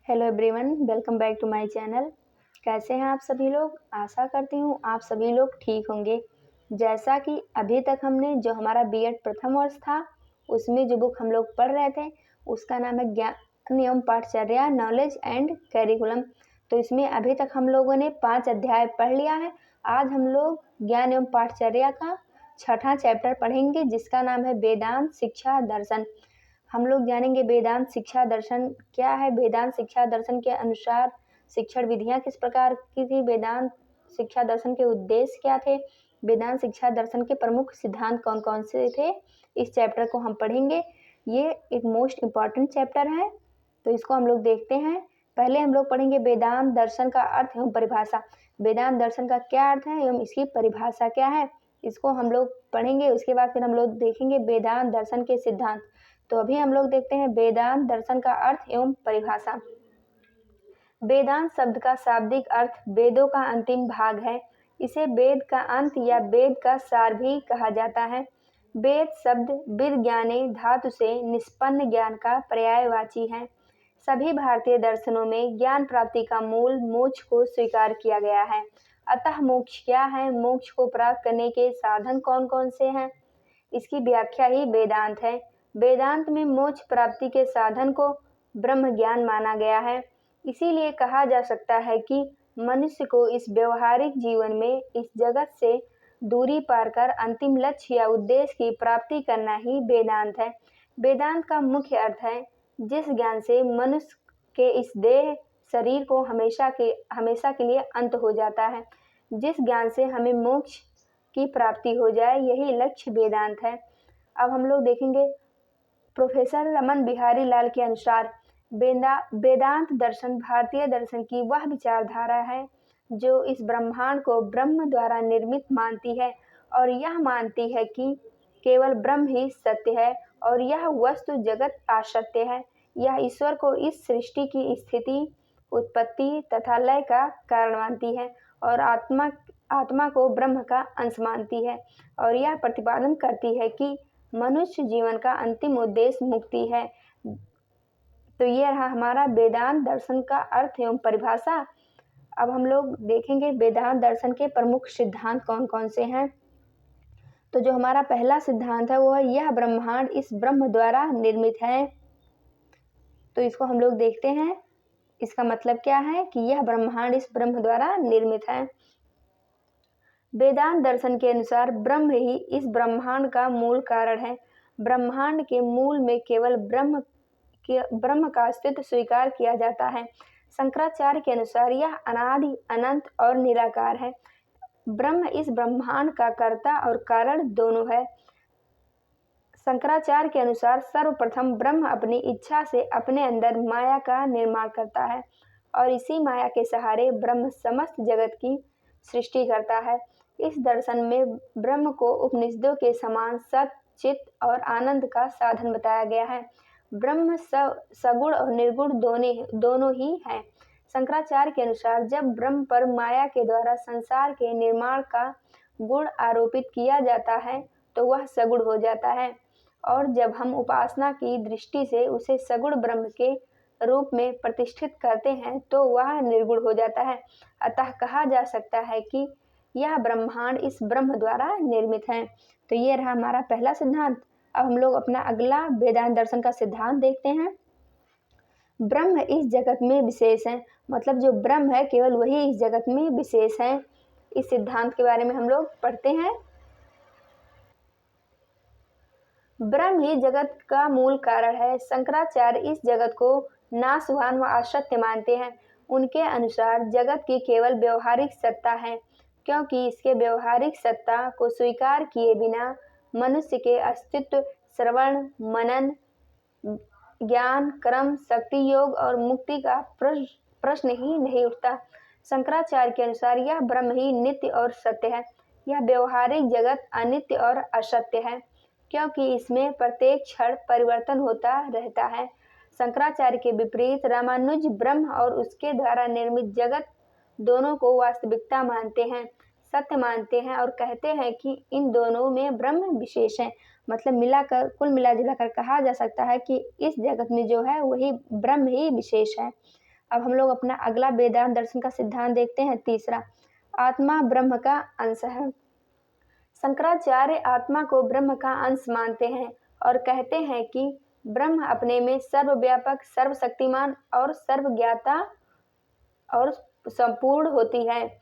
Hello everyone, welcome back to my channel. कैसे हैं आप सभी लोग? आशा करती हूँ आप सभी लोग ठीक होंगे। जैसा कि अभी तक हमने जो हमारा बीएड प्रथम वर्ष था उसमें जो बुक हम लोग पढ़ रहे थे उसका नाम है ज्ञान एवं पाठचर्या, नॉलेज एंड करिकुलम। तो इसमें अभी तक हम लोगों ने 5 अध्याय पढ़ लिया है। आज हम लोग ज्ञान एवं पाठचर्या का 6ठा चैप्टर पढ़ेंगे जिसका नाम है वेदांत शिक्षा दर्शन। हम लोग जानेंगे वेदांत शिक्षा दर्शन क्या है, वेदांत शिक्षा दर्शन के अनुसार शिक्षण विधियां किस प्रकार की थी, वेदांत शिक्षा दर्शन के उद्देश्य क्या थे, वेदांत शिक्षा दर्शन के प्रमुख सिद्धांत कौन कौन से थे। इस चैप्टर को हम पढ़ेंगे। ये एक मोस्ट इम्पॉर्टेंट चैप्टर है, तो इसको हम लोग देखते हैं। पहले हम लोग पढ़ेंगे वेदांत दर्शन का अर्थ एवं परिभाषा। वेदांत दर्शन का क्या अर्थ है एवं इसकी परिभाषा क्या है, इसको हम लोग पढ़ेंगे। उसके बाद फिर हम लोग देखेंगे वेदांत दर्शन के सिद्धांत। तो अभी हम लोग देखते हैं वेदांत दर्शन का अर्थ एवं परिभाषा। वेदांत शब्द का शाब्दिक अर्थ वेदों का अंतिम भाग है। इसे वेद का अंत या वेद का सार भी कहा जाता है। वेद शब्द विज्ञाने धातु से निष्पन्न ज्ञान का पर्यायवाची है। सभी भारतीय दर्शनों में ज्ञान प्राप्ति का मूल मोक्ष को स्वीकार किया गया है। अतः मोक्ष क्या है, मोक्ष को प्राप्त करने के साधन कौन कौन से हैं, इसकी व्याख्या ही वेदांत है। वेदांत में मोक्ष प्राप्ति के साधन को ब्रह्म ज्ञान माना गया है। इसीलिए कहा जा सकता है कि मनुष्य को इस व्यवहारिक जीवन में इस जगत से दूरी पार कर अंतिम लक्ष्य या उद्देश्य की प्राप्ति करना ही वेदांत है। वेदांत का मुख्य अर्थ है जिस ज्ञान से मनुष्य के इस देह शरीर को हमेशा के लिए अंत हो जाता है, जिस ज्ञान से हमें मोक्ष की प्राप्ति हो जाए, यही लक्ष्य वेदांत है। अब हम लोग देखेंगे प्रोफेसर रमन बिहारी लाल के अनुसार वेदांत दर्शन भारतीय दर्शन की वह विचारधारा है जो इस ब्रह्मांड को ब्रह्म द्वारा निर्मित मानती है और यह मानती है कि केवल ब्रह्म ही सत्य है और यह वस्तु जगत असत्य है। यह ईश्वर को इस सृष्टि की स्थिति, उत्पत्ति तथा लय का कारण मानती है और आत्मा को ब्रह्म का अंश मानती है और यह प्रतिपादन करती है कि मनुष्य जीवन का अंतिम उद्देश्य मुक्ति है। तो ये रहा हमारा वेदांत दर्शन का अर्थ एवं परिभाषा। अब हम लोग देखेंगे वेदांत दर्शन के प्रमुख सिद्धांत कौन कौन से हैं। तो जो हमारा पहला सिद्धांत है वो है यह ब्रह्मांड इस ब्रह्म द्वारा निर्मित है। तो इसको हम लोग देखते हैं, इसका मतलब क्या है कि यह ब्रह्मांड इस ब्रह्म द्वारा निर्मित है। वेदांत दर्शन के अनुसार ब्रह्म ही इस ब्रह्मांड का मूल कारण है। ब्रह्मांड के मूल में केवल ब्रह्म का अस्तित्व स्वीकार किया जाता है। शंकराचार्य के अनुसार यह अनादि, अनंत और निराकार है। ब्रह्म इस ब्रह्मांड का कर्ता और कारण दोनों है। शंकराचार्य के अनुसार सर्वप्रथम ब्रह्म अपनी इच्छा से अपने अंदर माया का निर्माण करता है और इसी माया के सहारे ब्रह्म समस्त जगत की सृष्टि करता है। इस दर्शन में ब्रह्म को उपनिषदों के समान सत, चित और आनंद का साधन बताया गया है। ब्रह्म सगुण और निर्गुण दोनों ही है। शंकराचार्य के अनुसार जब ब्रह्म पर माया के द्वारा संसार के निर्माण का गुण आरोपित किया जाता है तो वह सगुण हो जाता है और जब हम उपासना की दृष्टि से उसे सगुण ब्रह्म के रूप में प्रतिष्ठित करते हैं तो वह निर्गुण हो जाता है। अतः कहा जा सकता है कि यह ब्रह्मांड इस ब्रह्म द्वारा निर्मित है। तो ये रहा हमारा पहला सिद्धांत। अब हम लोग अपना अगला वेदांत दर्शन का सिद्धांत देखते हैं। ब्रह्म इस जगत में विशेष है, मतलब जो ब्रह्म है केवल वही इस जगत में विशेष है। इस सिद्धांत के बारे में हम लोग पढ़ते हैं। ब्रह्म ही जगत का मूल कारण है। शंकराचार्य इस जगत को नाशवान व असत्य मानते हैं। उनके अनुसार जगत की केवल व्यवहारिक सत्ता है, क्योंकि इसके व्यवहारिक सत्ता को स्वीकार किए बिना मनुष्य के अस्तित्व, श्रवण, मनन, ज्ञान, कर्म, शक्ति योग और मुक्ति का प्रश्न ही नहीं उठता। शंकराचार्य के अनुसार यह ब्रह्म ही नित्य और सत्य है। यह व्यवहारिक जगत अनित्य और असत्य है, क्योंकि इसमें प्रत्येक क्षण परिवर्तन होता रहता है। शंकराचार्य के विपरीत रामानुज ब्रह्म और उसके द्वारा निर्मित जगत दोनों को वास्तविकता मानते हैं, सत्य मानते हैं और कहते हैं कि इन दोनों में ब्रह्म विशेष है। मतलब कुल मिला जुलाकर कहा जा सकता है कि इस जगत में जो है वही ब्रह्म ही विशेष है। अब हम लोग अपना अगला वेदांत दर्शन का सिद्धांत देखते हैं, तीसरा, आत्मा ब्रह्म का अंश है। शंकराचार्य आत्मा को ब्रह्म का अंश मानते हैं और कहते हैं कि ब्रह्म अपने में सर्वव्यापक, सर्वशक्तिमान और सर्वज्ञाता और संपूर्ण होती है।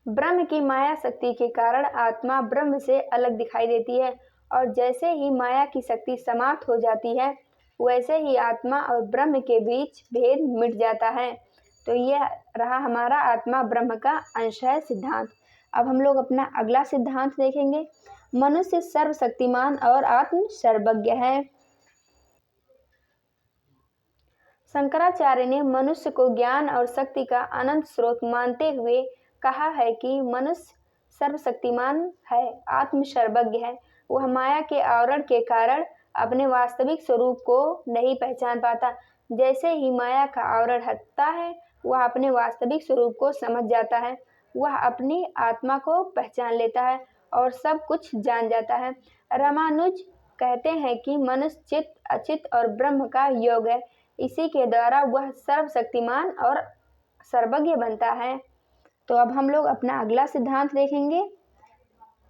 ब्रह्म की माया शक्ति के कारण आत्मा ब्रह्म से अलग दिखाई देती है और जैसे ही माया की शक्ति समाप्त हो जाती है वैसे ही आत्मा और ब्रह्म के बीच भेद मिट जाता है। तो यह रहा हमारा आत्मा ब्रह्म का अंश है सिद्धांत। अब हम लोग अपना अगला सिद्धांत देखेंगे, मनुष्य सर्वशक्तिमान और आत्म सर्वज्ञ है। शंकराचार्य ने मनुष्य को ज्ञान और शक्ति का अनंत स्रोत मानते हुए कहा है कि मनुष्य सर्वशक्तिमान है, आत्म सर्वज्ञ है। वह माया के आवरण के कारण अपने वास्तविक स्वरूप को नहीं पहचान पाता। जैसे ही माया का आवरण हटता है वह अपने वास्तविक स्वरूप को समझ जाता है। वह अपनी आत्मा को पहचान लेता है और सब कुछ जान जाता है। रामानुज कहते हैं कि मनुष्य चित्त, अचित और ब्रह्म का योग है। इसी के द्वारा वह सर्वशक्तिमान और सर्वज्ञ बनता है। तो अब हम लोग अपना अगला सिद्धांत देखेंगे,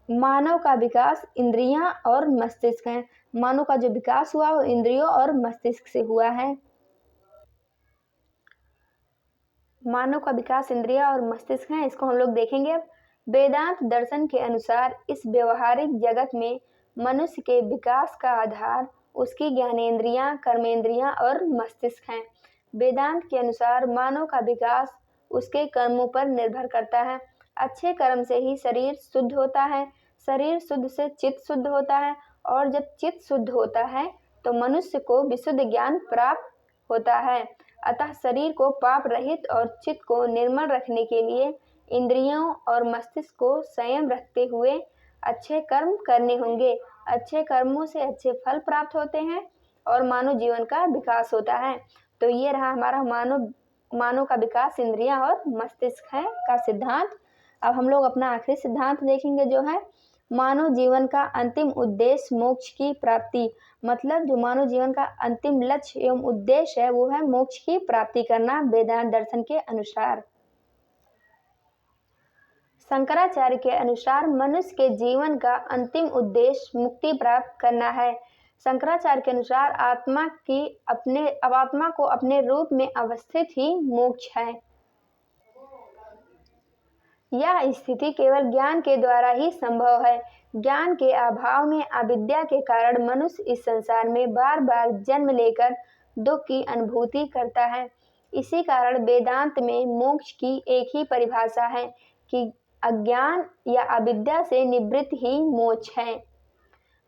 मानव का विकास इंद्रियां और मस्तिष्क है। मानव का जो विकास हुआ वो इंद्रियों और मस्तिष्क से हुआ है। मानव का विकास इंद्रिया और मस्तिष्क है, इसको हम लोग देखेंगे। अब वेदांत दर्शन के अनुसार इस व्यवहारिक जगत में मनुष्य के विकास का आधार उसकी ज्ञानेंद्रियां, कर्मेंद्रियां और मस्तिष्क हैं। वेदांत के अनुसार मानव का विकास उसके कर्मों पर निर्भर करता है। अच्छे कर्म से ही शरीर शुद्ध होता है, शरीर शुद्ध से चित्त शुद्ध होता है और जब चित्त शुद्ध होता है तो मनुष्य को विशुद्ध ज्ञान प्राप्त होता है। अतः शरीर को पाप रहित और चित्त को निर्मल रखने के लिए इंद्रियों और मस्तिष्क को संयम रखते हुए अच्छे कर्म करने होंगे। अच्छे कर्मों से अच्छे फल प्राप्त होते हैं और मानव जीवन का विकास होता है। तो ये रहा हमारा मानव का विकास इंद्रियां और मस्तिष्क है का सिद्धांत। अब हम लोग अपना आखिरी सिद्धांत देखेंगे जो है मानव जीवन का अंतिम उद्देश्य मोक्ष की प्राप्ति। मतलब जो मानव जीवन का अंतिम लक्ष्य एवं उद्देश्य है वो है मोक्ष की प्राप्ति करना वेदांत दर्शन के अनुसार। शंकराचार्य के अनुसार मनुष्य के जीवन का अंतिम उद्देश्य मुक्ति प्राप्त करना है। शंकराचार्य के अनुसार आत्मा को अपने रूप में अवस्थित ही मोक्ष है। यह स्थिति केवल ज्ञान के द्वारा ही संभव है। ज्ञान के अभाव में अविद्या के कारण मनुष्य इस संसार में बार बार जन्म लेकर दुख की अनुभूति करता है। इसी कारण वेदांत में मोक्ष की एक ही परिभाषा है कि अज्ञान या अविद्या से निवृत्त ही मोक्ष है।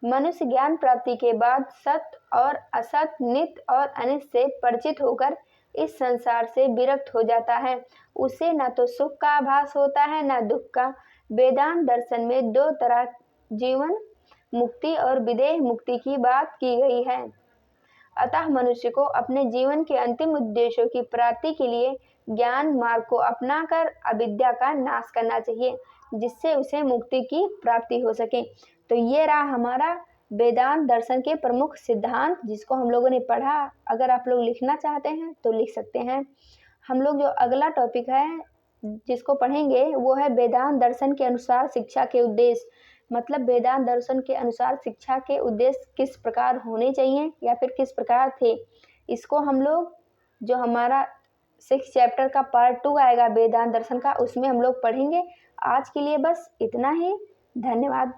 मनुष्य ज्ञान प्राप्ति के बाद सत्य और असत, नित्य और अनित्य से परिचित होकर इस संसार से विरक्त हो जाता है। उसे न तो सुख का आभास होता है न दुख का। वेदांत दर्शन में दो तरह, जीवन मुक्ति और विदेह मुक्ति की बात की गई है। अतः मनुष्य को अपने जीवन के अंतिम उद्देश्यों की प्राप्ति के लिए ज्ञान मार्ग को अपनाकर अविद्या का नाश करना चाहिए जिससे उसे मुक्ति की प्राप्ति हो सके। तो ये रहा हमारा वेदांत दर्शन के प्रमुख सिद्धांत जिसको हम लोगों ने पढ़ा। अगर आप लोग लिखना चाहते हैं तो लिख सकते हैं। हम लोग जो अगला टॉपिक है जिसको पढ़ेंगे वो है वेदांत दर्शन के अनुसार शिक्षा के उद्देश्य। मतलब वेदांत दर्शन के अनुसार शिक्षा के उद्देश्य किस प्रकार होने चाहिए या फिर किस प्रकार थे, इसको हम लोग जो हमारा 6 चैप्टर का पार्ट 2 आएगा वेदांत दर्शन का उसमें हम लोग पढ़ेंगे। आज के लिए बस इतना ही। धन्यवाद।